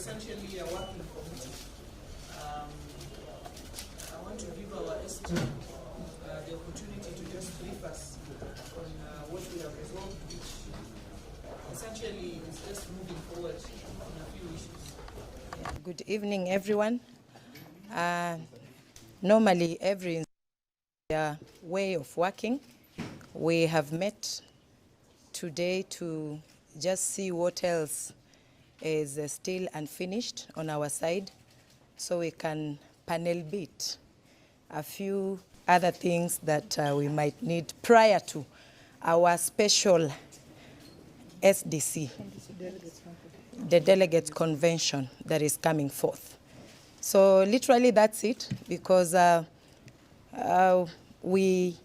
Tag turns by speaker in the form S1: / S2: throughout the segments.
S1: essentially a working committee. I want to give our SG the opportunity to just brief us on what we have resolved, which essentially is just moving forward on a few issues.
S2: Good evening, everyone. Normally, every way of working, we have met today to just see what else is still unfinished on our side, so we can panel beat a few other things that we might need prior to our special SDC, the Delegates Convention that is coming forth. So literally that's it, because we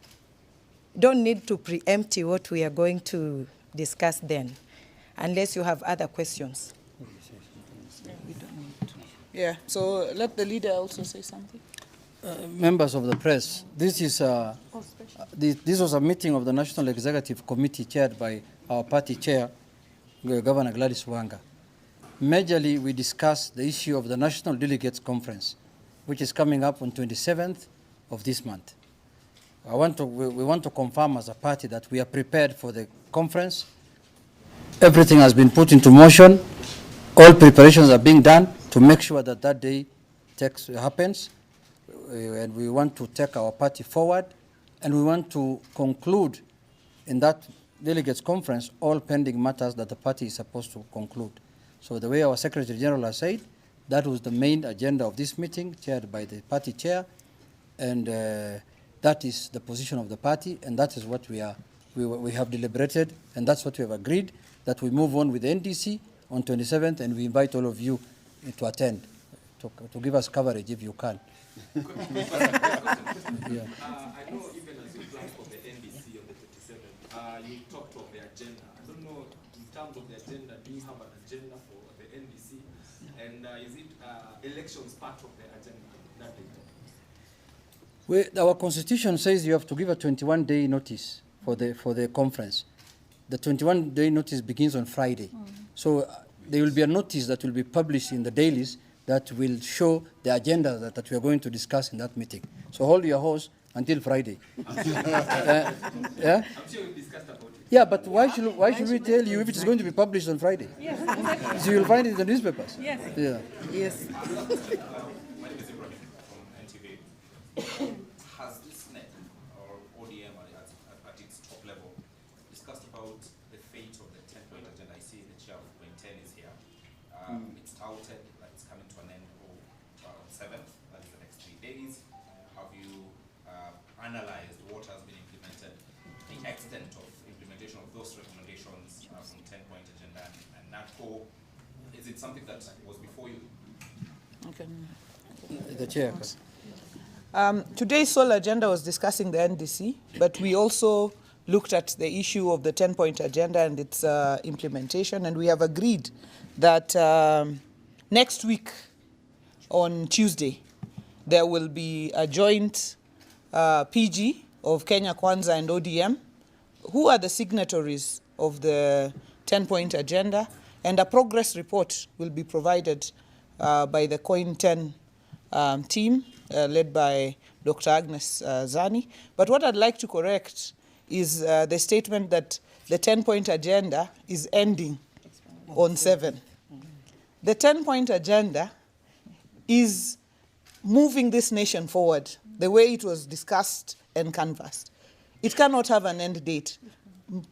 S2: don't need to preempt what we are going to discuss then, unless you have other questions.
S1: Yeah, so let the leader also say something.
S3: Members of the press, this was a meeting of the National Executive Committee chaired by our party chair, Governor Gladys Wanga. Majorly, we discussed the issue of the National Delegates Conference, which is coming up on 27th of this month. We want to confirm as a party that we are prepared for the conference. Everything has been put into motion. All preparations are being done to make sure that that day happens. And we want to take our party forward, and we want to conclude in that delegates conference all pending matters that the party is supposed to conclude. So the way our Secretary General has said, that was the main agenda of this meeting, chaired by the party chair, and that is the position of the party, and that is what we have deliberated, and that's what we have agreed, that we move on with the NDC on 27th, and we invite all of you to attend, to give us coverage if you can.
S4: Yeah. I know even as you plan for the NDC on the 27th, you talked of the agenda. I don't know, in terms of the agenda, do you have an agenda for the NDC? And is it elections part of the agenda that day?
S3: Our constitution says you have to give a 21-day notice for the conference. The 21-day notice begins on Friday. So there will be a notice that will be published in the dailies that will show the agenda that we are going to discuss in that meeting. So hold your horse until Friday.
S4: Yeah? I'm sure we discussed about it.
S3: Yeah, but why should we tell you if it is going to be published on Friday? Yes, exactly. So you'll find it in the newspapers.
S1: Yes.
S3: Yeah.
S2: Yes.
S4: My name is Ibrahim from NTV. Has this net or ODM at its top level discussed about the fate of the 10-point agenda? I see the chair of point 10 is here. It's touted that it's coming to an end on 7th, that is the next 3 days. Have you analyzed what has been implemented, the extent of implementation of those recommendations from 10-point agenda and Nadco? Is it something that was before you?
S1: Okay.
S3: The chair.
S1: Today's sole agenda was discussing the NDC, but we also looked at the issue of the 10-point agenda and its implementation, and we have agreed that next week on Tuesday there will be a joint PG of Kenya Kwanza and ODM, who are the signatories of the 10-point agenda, and a progress report will be provided by the Coin 10 team led by Dr. Agnes Zani. But what I'd like to correct is the statement that the 10-point agenda is ending on 7. The 10-point agenda is moving this nation forward the way it was discussed and canvassed. It cannot have an end date.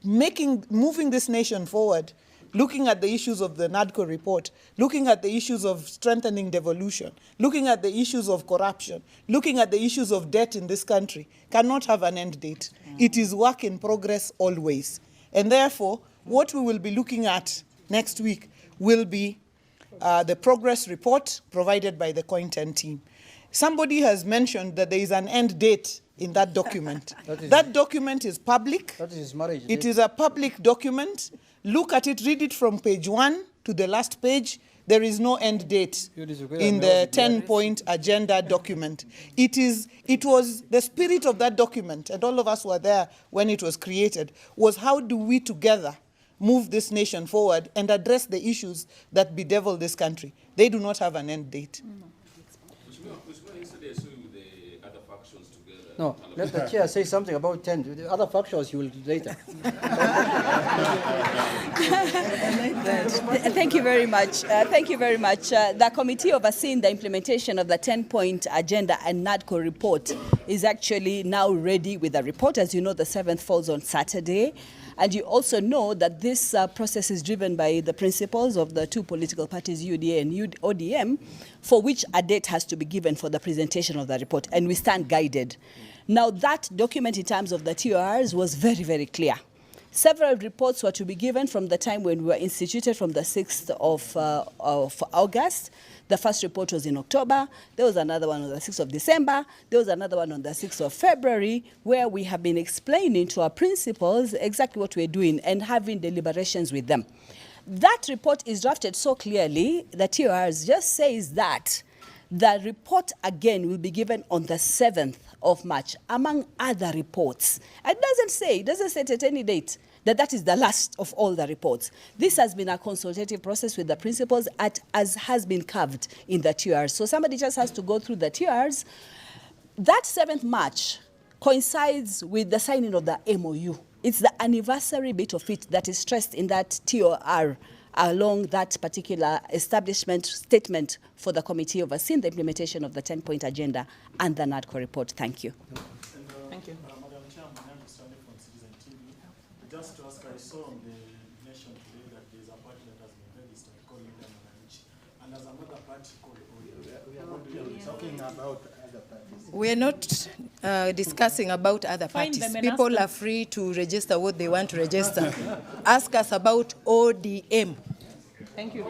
S1: Moving this nation forward, looking at the issues of the Nadco report, looking at the issues of strengthening devolution, looking at the issues of corruption, looking at the issues of debt in this country, cannot have an end date. It is work in progress always. And therefore, what we will be looking at next week will be the progress report provided by the Coin 10 team. Somebody has mentioned that there is an end date in that document. That document is public.
S3: That is his marriage.
S1: It is a public document. Look at it, read it from page 1 to the last page. There is no end date in the 10-point agenda document. It was the spirit of that document, and all of us were there when it was created, was how do we together move this nation forward and address the issues that bedevil this country. They do not have an end date.
S3: No, let the chair say something about 10. The other factions you will later.
S5: Thank you very much. Thank you very much. The committee overseeing the implementation of the 10-point agenda and Nadco report is actually now ready with the report. As you know, the 7th falls on Saturday. And you also know that this process is driven by the principles of the two political parties, UDA and ODM, for which a date has to be given for the presentation of the report. And we stand guided. Now, that document in terms of the TORs was very, very clear. Several reports were to be given from the time when we were instituted from the 6th of August. The first report was in October. There was another one on the 6th of December. There was another one on the 6th of February, where we have been explaining to our principals exactly what we're doing and having deliberations with them. That report is drafted so clearly, the TORs just says that the report again will be given on the 7th of March, among other reports. It doesn't say at any date that is the last of all the reports. This has been a consultative process with the principals as has been carved in the TORs. So somebody just has to go through the TORs. That 7th March coincides with the signing of the MOU. It's the anniversary bit of it that is stressed in that TOR along that particular establishment statement for the committee overseeing the implementation of the 10-point agenda and the Nadco report. Thank you.
S1: Thank you.
S6: Madam Chair, my name is Stanley from Citizen TV. Just to ask, I saw on the nation today that there is a party that has been registered called Kenyan, and there's another party called ODM. We are not really talking about other parties.
S2: We are not discussing about other parties. People are free to register what they want to register. Ask us about ODM.
S1: Thank you.